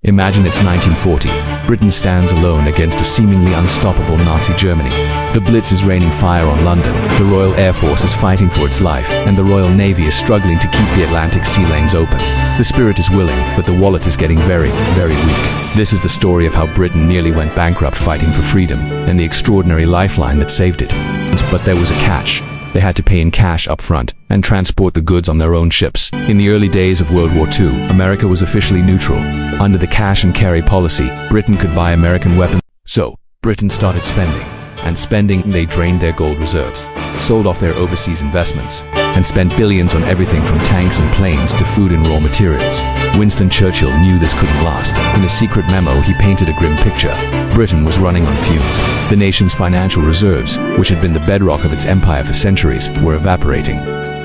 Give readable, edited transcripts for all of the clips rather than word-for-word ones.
Imagine it's 1940. Britain stands alone against a seemingly unstoppable Nazi Germany. The Blitz is raining fire on London, the Royal Air Force is fighting for its life, and the Royal Navy is struggling to keep the Atlantic sea lanes open. The spirit is willing, but the wallet is getting very, very weak. This is the story of how Britain nearly went bankrupt fighting for freedom, and the extraordinary lifeline that saved it. But there was a catch. They had to pay in cash up front and transport the goods on their own ships. In the early days of World War II, America was officially neutral. Under the cash and carry policy, Britain could buy American weapons. So, Britain started spending. And spending, they drained their gold reserves, sold off their overseas investments, and spent billions on everything from tanks and planes to food and raw materials. Winston Churchill knew this couldn't last. In a secret memo, he painted a grim picture. Britain was running on fumes. The nation's financial reserves, which had been the bedrock of its empire for centuries, were evaporating.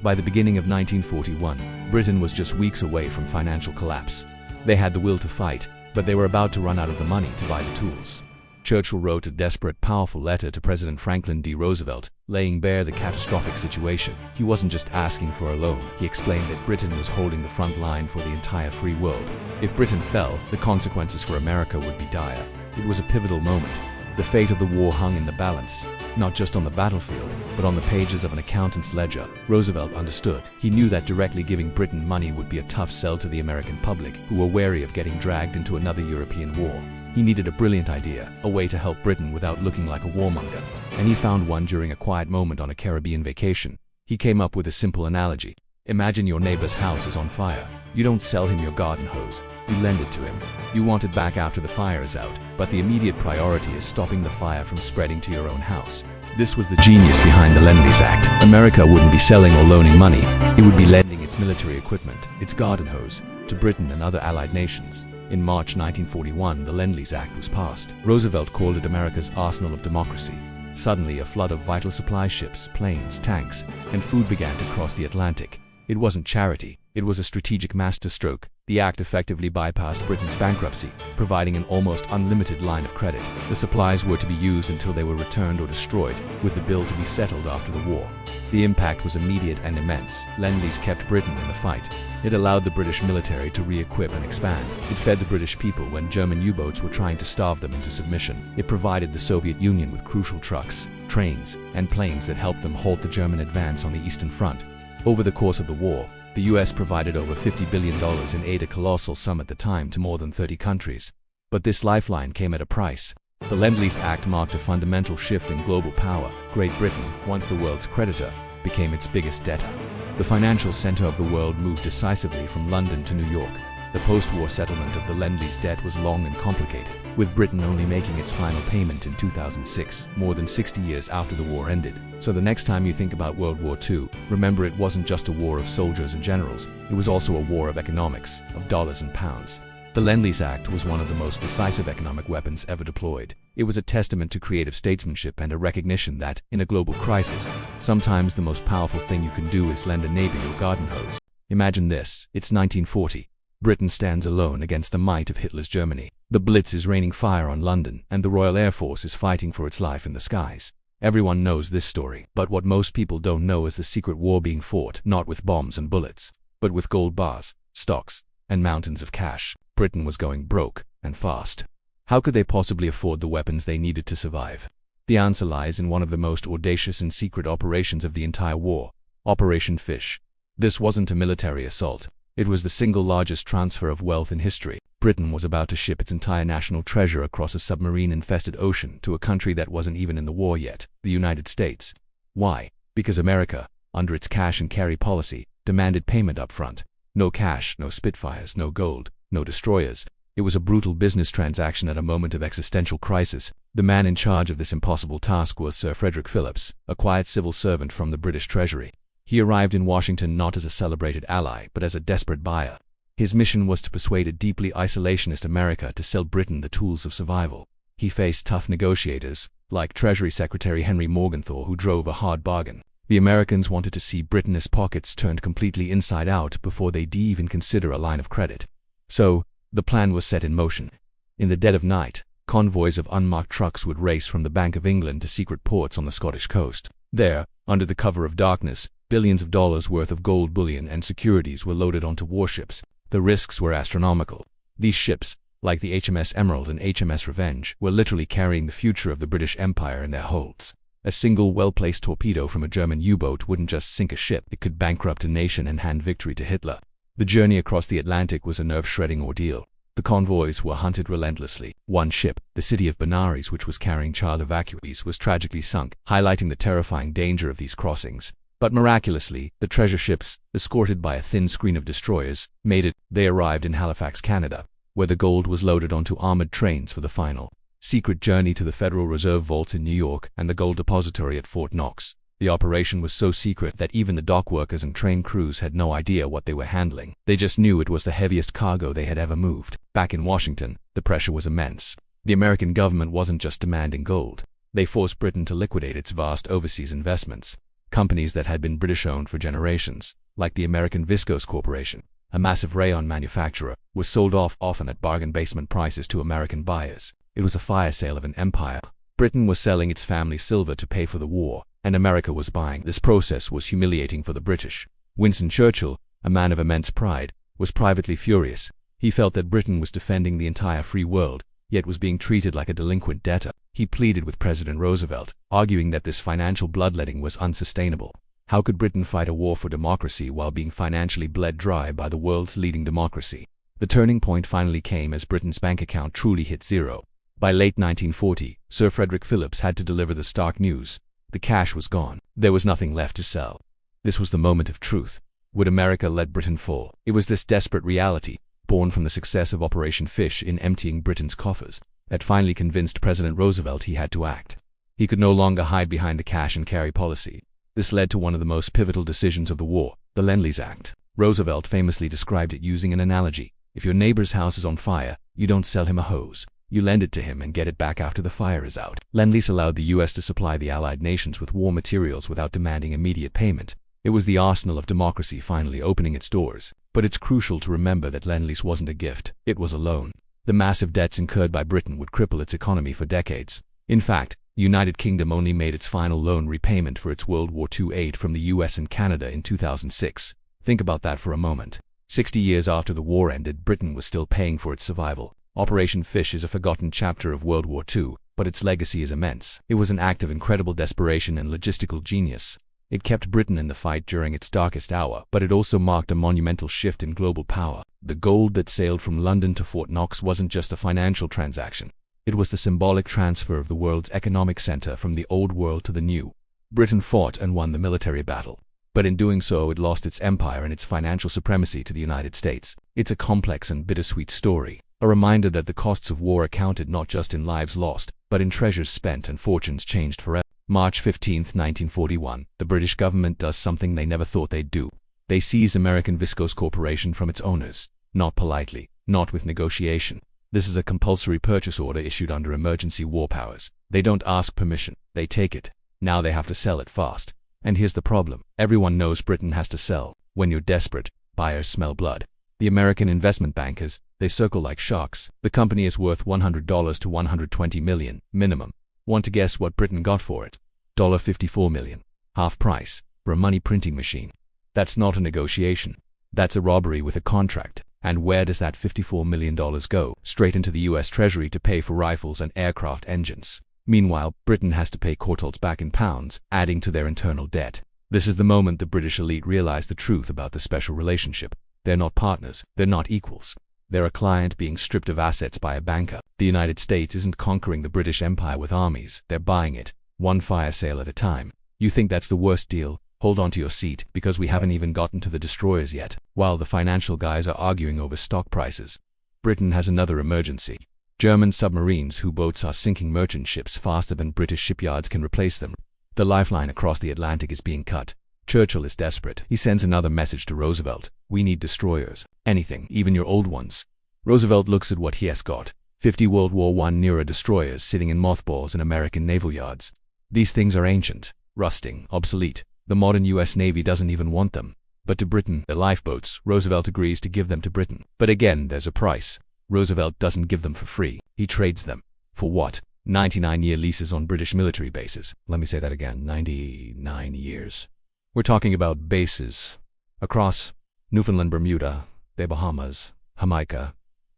By the beginning of 1941, Britain was just weeks away from financial collapse. They had the will to fight, but they were about to run out of the money to buy the tools. Churchill wrote a desperate, powerful letter to President Franklin D. Roosevelt, laying bare the catastrophic situation. He wasn't just asking for a loan. He explained that Britain was holding the front line for the entire free world. If Britain fell, the consequences for America would be dire. It was a pivotal moment. The fate of the war hung in the balance, not just on the battlefield, but on the pages of an accountant's ledger. Roosevelt understood. He knew that directly giving Britain money would be a tough sell to the American public, who were wary of getting dragged into another European war. He needed a brilliant idea, a way to help Britain without looking like a warmonger, and he found one during a quiet moment on a Caribbean vacation. He came up with a simple analogy. Imagine your neighbor's house is on fire. You don't sell him your garden hose. You lend it to him. You want it back after the fire is out, but the immediate priority is stopping the fire from spreading to your own house. This was the genius behind the Lend-Lease Act. America wouldn't be selling or loaning money. It would be lending its military equipment, its garden hose, to Britain and other allied nations. In March 1941, the Lend-Lease Act was passed. Roosevelt called it America's arsenal of democracy. Suddenly, a flood of vital supply ships, planes, tanks, and food began to cross the Atlantic. It wasn't charity. It was a strategic masterstroke. The act effectively bypassed Britain's bankruptcy, providing an almost unlimited line of credit. The supplies were to be used until they were returned or destroyed, with the bill to be settled after the war. The impact was immediate and immense. Lend-Lease kept Britain in the fight. It allowed the British military to re-equip and expand. It fed the British people when German U-boats were trying to starve them into submission. It provided the Soviet Union with crucial trucks, trains, and planes that helped them halt the German advance on the Eastern Front. Over the course of the war, the US provided over $50 billion in aid, a colossal sum at the time, to more than 30 countries. But this lifeline came at a price. The Lend-Lease Act marked a fundamental shift in global power. Great Britain, once the world's creditor, became its biggest debtor. The financial center of the world moved decisively from London to New York. The post-war settlement of the Lend-Lease debt was long and complicated, with Britain only making its final payment in 2006, more than 60 years after the war ended. So the next time you think about World War II, remember it wasn't just a war of soldiers and generals, it was also a war of economics, of dollars and pounds. The Lend-Lease Act was one of the most decisive economic weapons ever deployed. It was a testament to creative statesmanship and a recognition that, in a global crisis, sometimes the most powerful thing you can do is lend a neighbor your garden hose. Imagine this, it's 1940. Britain stands alone against the might of Hitler's Germany. The Blitz is raining fire on London, and the Royal Air Force is fighting for its life in the skies. Everyone knows this story, but what most people don't know is the secret war being fought, not with bombs and bullets, but with gold bars, stocks, and mountains of cash. Britain was going broke, and fast. How could they possibly afford the weapons they needed to survive? The answer lies in one of the most audacious and secret operations of the entire war, Operation Fish. This wasn't a military assault. It was the single largest transfer of wealth in history. Britain was about to ship its entire national treasure across a submarine-infested ocean to a country that wasn't even in the war yet, the United States. Why? Because America, under its cash and carry policy, demanded payment up front. No cash, no Spitfires, no gold, no destroyers. It was a brutal business transaction at a moment of existential crisis. The man in charge of this impossible task was Sir Frederick Phillips, a quiet civil servant from the British Treasury. He arrived in Washington not as a celebrated ally, but as a desperate buyer. His mission was to persuade a deeply isolationist America to sell Britain the tools of survival. He faced tough negotiators, like Treasury Secretary Henry Morgenthau, who drove a hard bargain. The Americans wanted to see Britain's pockets turned completely inside out before they'd even consider a line of credit. So, the plan was set in motion. In the dead of night, convoys of unmarked trucks would race from the Bank of England to secret ports on the Scottish coast. There, under the cover of darkness, billions of dollars worth of gold bullion and securities were loaded onto warships. The risks were astronomical. These ships, like the HMS Emerald and HMS Revenge, were literally carrying the future of the British Empire in their holds. A single well-placed torpedo from a German U-boat wouldn't just sink a ship, it could bankrupt a nation and hand victory to Hitler. The journey across the Atlantic was a nerve-shredding ordeal. The convoys were hunted relentlessly. One ship, the city of Benares, which was carrying child evacuees, was tragically sunk, highlighting the terrifying danger of these crossings. But miraculously, the treasure ships, escorted by a thin screen of destroyers, made it. They arrived in Halifax, Canada, where the gold was loaded onto armored trains for the final secret journey to the Federal Reserve vaults in New York and the gold depository at Fort Knox. The operation was so secret that even the dock workers and train crews had no idea what they were handling. They just knew it was the heaviest cargo they had ever moved. Back in Washington, the pressure was immense. The American government wasn't just demanding gold. They forced Britain to liquidate its vast overseas investments. Companies that had been British-owned for generations, like the American Viscose Corporation, a massive rayon manufacturer, was sold off often at bargain basement prices to American buyers. It was a fire sale of an empire. Britain was selling its family silver to pay for the war, and America was buying. This process was humiliating for the British. Winston Churchill, a man of immense pride, was privately furious. He felt that Britain was defending the entire free world, yet was being treated like a delinquent debtor. He pleaded with President Roosevelt, arguing that this financial bloodletting was unsustainable. How could Britain fight a war for democracy while being financially bled dry by the world's leading democracy? The turning point finally came as Britain's bank account truly hit zero. By late 1940, Sir Frederick Phillips had to deliver the stark news. The cash was gone. There was nothing left to sell. This was the moment of truth. Would America let Britain fall? It was this desperate reality, born from the success of Operation Fish in emptying Britain's coffers, that finally convinced President Roosevelt he had to act. He could no longer hide behind the cash-and-carry policy. This led to one of the most pivotal decisions of the war, the Lend-Lease Act. Roosevelt famously described it using an analogy. If your neighbor's house is on fire, you don't sell him a hose. You lend it to him and get it back after the fire is out. Lend-Lease allowed the U.S. to supply the Allied nations with war materials without demanding immediate payment. It was the arsenal of democracy finally opening its doors. But it's crucial to remember that Lend-Lease wasn't a gift, it was a loan. The massive debts incurred by Britain would cripple its economy for decades. In fact, the United Kingdom only made its final loan repayment for its World War II aid from the U.S. and Canada in 2006. Think about that for a moment. 60 years after the war ended, Britain was still paying for its survival. Operation Fish is a forgotten chapter of World War II, but its legacy is immense. It was an act of incredible desperation and logistical genius. It kept Britain in the fight during its darkest hour, but it also marked a monumental shift in global power. The gold that sailed from London to Fort Knox wasn't just a financial transaction. It was the symbolic transfer of the world's economic center from the old world to the new. Britain fought and won the military battle. But in doing so, it lost its empire and its financial supremacy to the United States. It's a complex and bittersweet story. A reminder that the costs of war accounted not just in lives lost, but in treasures spent and fortunes changed forever. March 15, 1941, the British government does something they never thought they'd do. They seize American Viscose Corporation from its owners. Not politely, not with negotiation. This is a compulsory purchase order issued under emergency war powers. They don't ask permission, they take it. Now they have to sell it fast. And here's the problem. Everyone knows Britain has to sell. When you're desperate, buyers smell blood. The American investment bankers, they circle like sharks. The company is worth $100 to $120 million, minimum. Want to guess what Britain got for it? $54 million. Half price, for a money printing machine. That's not a negotiation. That's a robbery with a contract. And where does that $54 million go? Straight into the US Treasury to pay for rifles and aircraft engines. Meanwhile, Britain has to pay Courtaulds back in pounds, adding to their internal debt. This is the moment the British elite realize the truth about the special relationship. They're not partners, they're not equals. They're a client being stripped of assets by a banker. The United States isn't conquering the British Empire with armies, they're buying it, one fire sale at a time. You think that's the worst deal? Hold on to your seat, because we haven't even gotten to the destroyers yet. While the financial guys are arguing over stock prices, Britain has another emergency. German submarines whose boats are sinking merchant ships faster than British shipyards can replace them. The lifeline across the Atlantic is being cut. Churchill is desperate. He sends another message to Roosevelt. We need destroyers. Anything, even your old ones. Roosevelt looks at what he has got. 50 World War I Nero destroyers sitting in mothballs in American naval yards. These things are ancient, rusting, obsolete. The modern US Navy doesn't even want them. But to Britain, the lifeboats, Roosevelt agrees to give them to Britain. But again, there's a price. Roosevelt doesn't give them for free. He trades them. For what? 99-year leases on British military bases. Let me say that again, 99 years. We're talking about bases across Newfoundland, Bermuda, the Bahamas, Jamaica,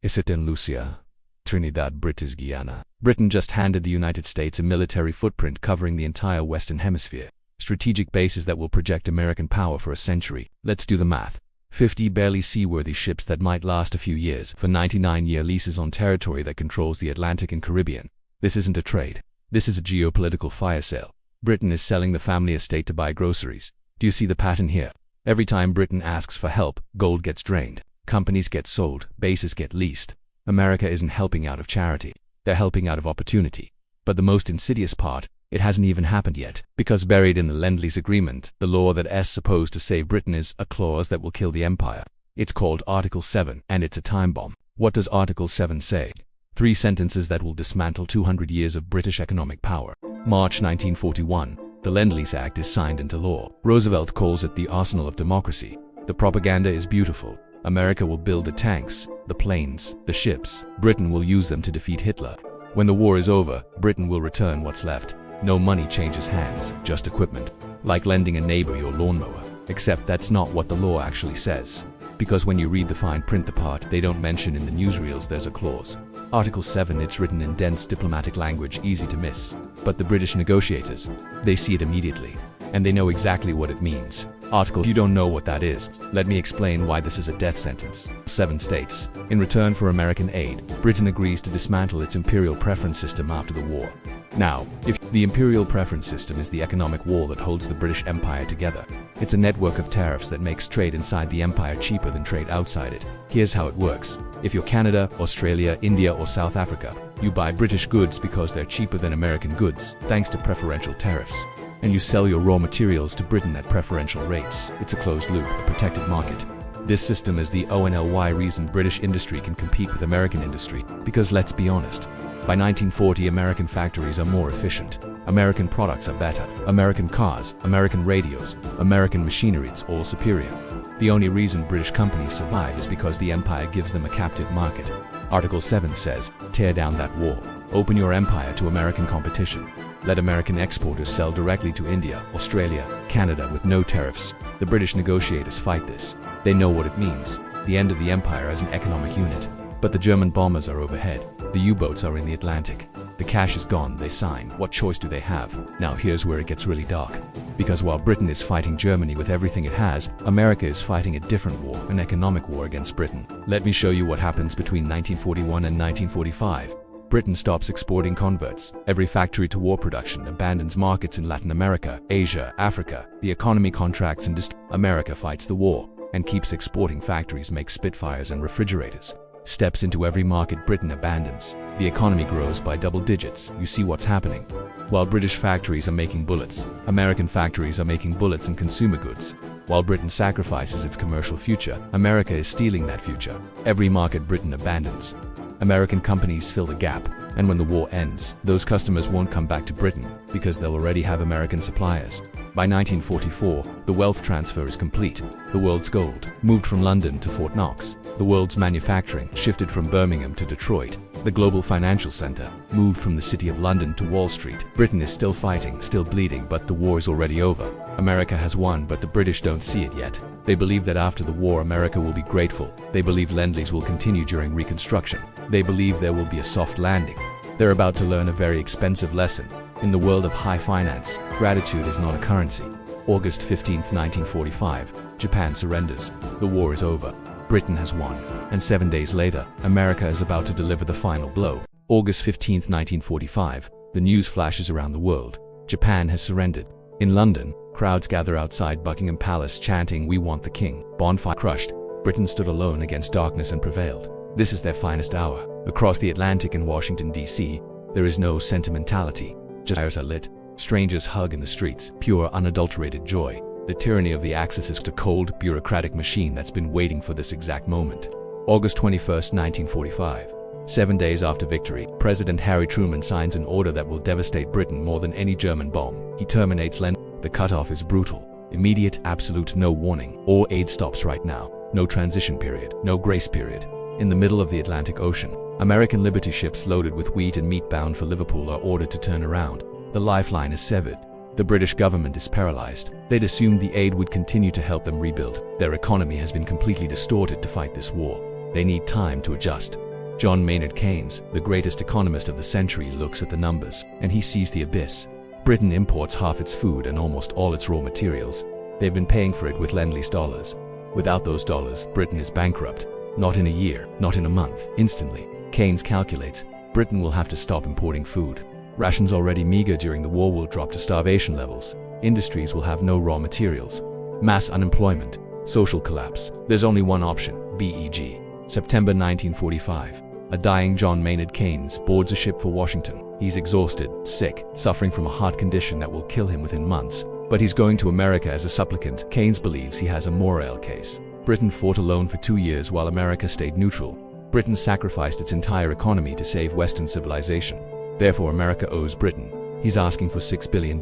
St. Lucia, Trinidad, British Guiana. Britain just handed the United States a military footprint covering the entire Western Hemisphere. Strategic bases that will project American power for a century. Let's do the math. 50 barely seaworthy ships that might last a few years for 99-year leases on territory that controls the Atlantic and Caribbean. This isn't a trade. This is a geopolitical fire sale. Britain is selling the family estate to buy groceries. Do you see the pattern here? Every time Britain asks for help, gold gets drained, companies get sold, bases get leased. America isn't helping out of charity. They're helping out of opportunity. But the most insidious part, it hasn't even happened yet, because buried in the Lend-Lease Agreement, the law that is supposed to save Britain is a clause that will kill the empire. It's called Article 7, and it's a time bomb. What does Article 7 say? 3 sentences that will dismantle 200 years of British economic power. March 1941, the Lend-Lease Act is signed into law. Roosevelt calls it the arsenal of democracy. The propaganda is beautiful. America will build the tanks, the planes, the ships. Britain will use them to defeat Hitler. When the war is over, Britain will return what's left. No money changes hands, just equipment. Like lending a neighbor your lawnmower. Except that's not what the law actually says. Because when you read the fine print, the part they don't mention in the newsreels, there's a clause. Article 7, it's written in dense diplomatic language, easy to miss. But the British negotiators, they see it immediately. And they know exactly what it means. Article, you don't know what that is. Let me explain why this is a death sentence. 7 states. In return for American aid, Britain agrees to dismantle its imperial preference system after the war. Now, if the imperial preference system is the economic wall that holds the British Empire together, it's a network of tariffs that makes trade inside the empire cheaper than trade outside it. Here's how it works. If you're Canada, Australia, India, or South Africa, you buy British goods because they're cheaper than American goods, thanks to preferential tariffs. And you sell your raw materials to Britain at preferential rates. It's a closed loop, a protected market. This system is the only reason British industry can compete with American industry. Because let's be honest, by 1940 American factories are more efficient. American products are better. American cars, American radios, American machinery, it's all superior. The only reason British companies survive is because the empire gives them a captive market. Article 7 says, tear down that wall. Open your empire to American competition. Let American exporters sell directly to India, Australia, Canada with no tariffs. The British negotiators fight this. They know what it means. The end of the empire as an economic unit. But the German bombers are overhead. The U-boats are in the Atlantic. The cash is gone, they sign. What choice do they have? Now here's where it gets really dark. Because while Britain is fighting Germany with everything it has, America is fighting a different war, an economic war against Britain. Let me show you what happens between 1941 and 1945. Britain stops exporting converts. Every factory to war production abandons markets in Latin America, Asia, Africa. The economy contracts and America fights the war and keeps exporting. Factories make Spitfires and refrigerators. Steps into every market Britain abandons. The economy grows by double digits. You see what's happening. While British factories are making bullets, American factories are making bullets and consumer goods. While Britain sacrifices its commercial future, America is stealing that future. Every market Britain abandons, American companies fill the gap, and when the war ends, those customers won't come back to Britain because they'll already have American suppliers. By 1944, the wealth transfer is complete. The world's gold moved from London to Fort Knox. The world's manufacturing shifted from Birmingham to Detroit. The global financial center moved from the city of London to Wall Street. Britain is still fighting, still bleeding, but the war is already over. America has won, but the British don't see it yet. They believe that after the war, America will be grateful. They believe Lend-Lease will continue during Reconstruction. They believe there will be a soft landing. They're about to learn a very expensive lesson. In the world of high finance, gratitude is not a currency. August 15, 1945, Japan surrenders. The war is over. Britain has won. And 7 days later, America is about to deliver the final blow. August 15, 1945, the news flashes around the world. Japan has surrendered. In London, crowds gather outside Buckingham Palace chanting, "We want the king." Bonfire crushed. Britain stood alone against darkness and prevailed. This is their finest hour. Across the Atlantic in Washington, D.C., there is no sentimentality. Just fires are lit. Strangers hug in the streets. Pure, unadulterated joy. The tyranny of the Axis is a cold, bureaucratic machine that's been waiting for this exact moment. August 21, 1945. 7 days after victory, President Harry Truman signs an order that will devastate Britain more than any German bomb. He terminates Lend. The cutoff is brutal. Immediate, absolute, no warning. All aid stops right now. No transition period. No grace period. In the middle of the Atlantic Ocean, American Liberty ships loaded with wheat and meat bound for Liverpool are ordered to turn around. The lifeline is severed. The British government is paralyzed. They'd assumed the aid would continue to help them rebuild. Their economy has been completely distorted to fight this war. They need time to adjust. John Maynard Keynes, the greatest economist of the century, looks at the numbers, and he sees the abyss. Britain imports half its food and almost all its raw materials. They've been paying for it with lend-lease dollars. Without those dollars, Britain is bankrupt. Not in a year, not in a month, instantly. Keynes calculates, Britain will have to stop importing food. Rations already meager during the war will drop to starvation levels. Industries will have no raw materials. Mass unemployment, social collapse. There's only one option, BEG. September 1945. A dying John Maynard Keynes boards a ship for Washington. He's exhausted, sick, suffering from a heart condition that will kill him within months. But he's going to America as a supplicant. Keynes believes he has a moral case. Britain fought alone for 2 years while America stayed neutral. Britain sacrificed its entire economy to save Western civilization. Therefore, America owes Britain. He's asking for $6 billion,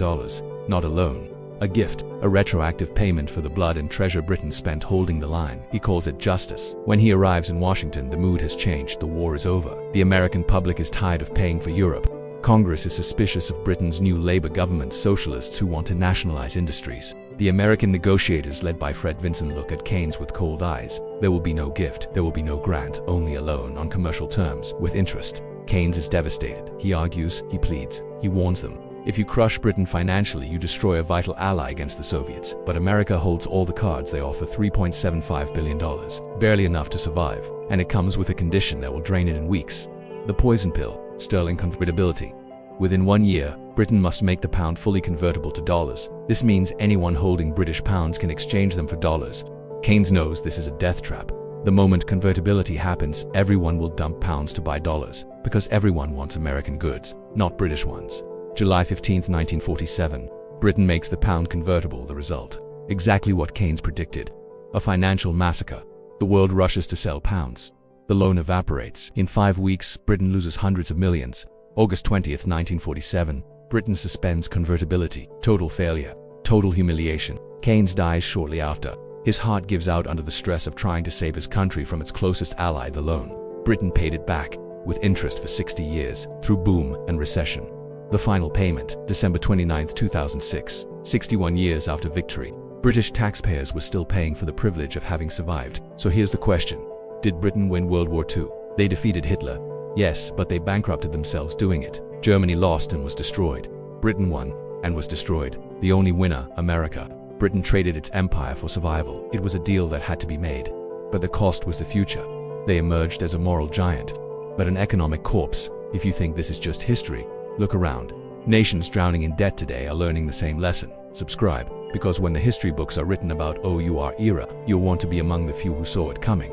not a loan. A gift, a retroactive payment for the blood and treasure Britain spent holding the line. He calls it justice. When he arrives in Washington, the mood has changed. The war is over. The American public is tired of paying for Europe. Congress is suspicious of Britain's new Labour government, socialists who want to nationalize industries. The American negotiators led by Fred Vinson look at Keynes with cold eyes. There will be no gift, there will be no grant, only a loan on commercial terms, with interest. Keynes is devastated. He argues, he pleads, he warns them. If you crush Britain financially, you destroy a vital ally against the Soviets. But America holds all the cards. They offer $3.75 billion, barely enough to survive. And it comes with a condition that will drain it in weeks. The poison pill, sterling convertibility. Within 1 year, Britain must make the pound fully convertible to dollars. This means anyone holding British pounds can exchange them for dollars. Keynes knows this is a death trap. The moment convertibility happens, everyone will dump pounds to buy dollars, because everyone wants American goods, not British ones. July 15, 1947. Britain makes the pound convertible. The result, exactly what Keynes predicted. A financial massacre. The world rushes to sell pounds. The loan evaporates. In 5 weeks, Britain loses hundreds of millions. August 20, 1947. Britain suspends convertibility. Total failure. Total humiliation. Keynes dies shortly after. His heart gives out under the stress of trying to save his country from its closest ally, the loan. Britain paid it back, with interest for 60 years, through boom and recession. The final payment, December 29, 2006, 61 years after victory. British taxpayers were still paying for the privilege of having survived. So here's the question. Did Britain win World War II? They defeated Hitler. Yes, but they bankrupted themselves doing it. Germany lost and was destroyed. Britain won and was destroyed. The only winner, America. Britain traded its empire for survival. It was a deal that had to be made. But the cost was the future. They emerged as a moral giant, but an economic corpse. If you think this is just history, look around. Nations drowning in debt today are learning the same lesson. Subscribe, because when the history books are written about OUR era, you'll want to be among the few who saw it coming.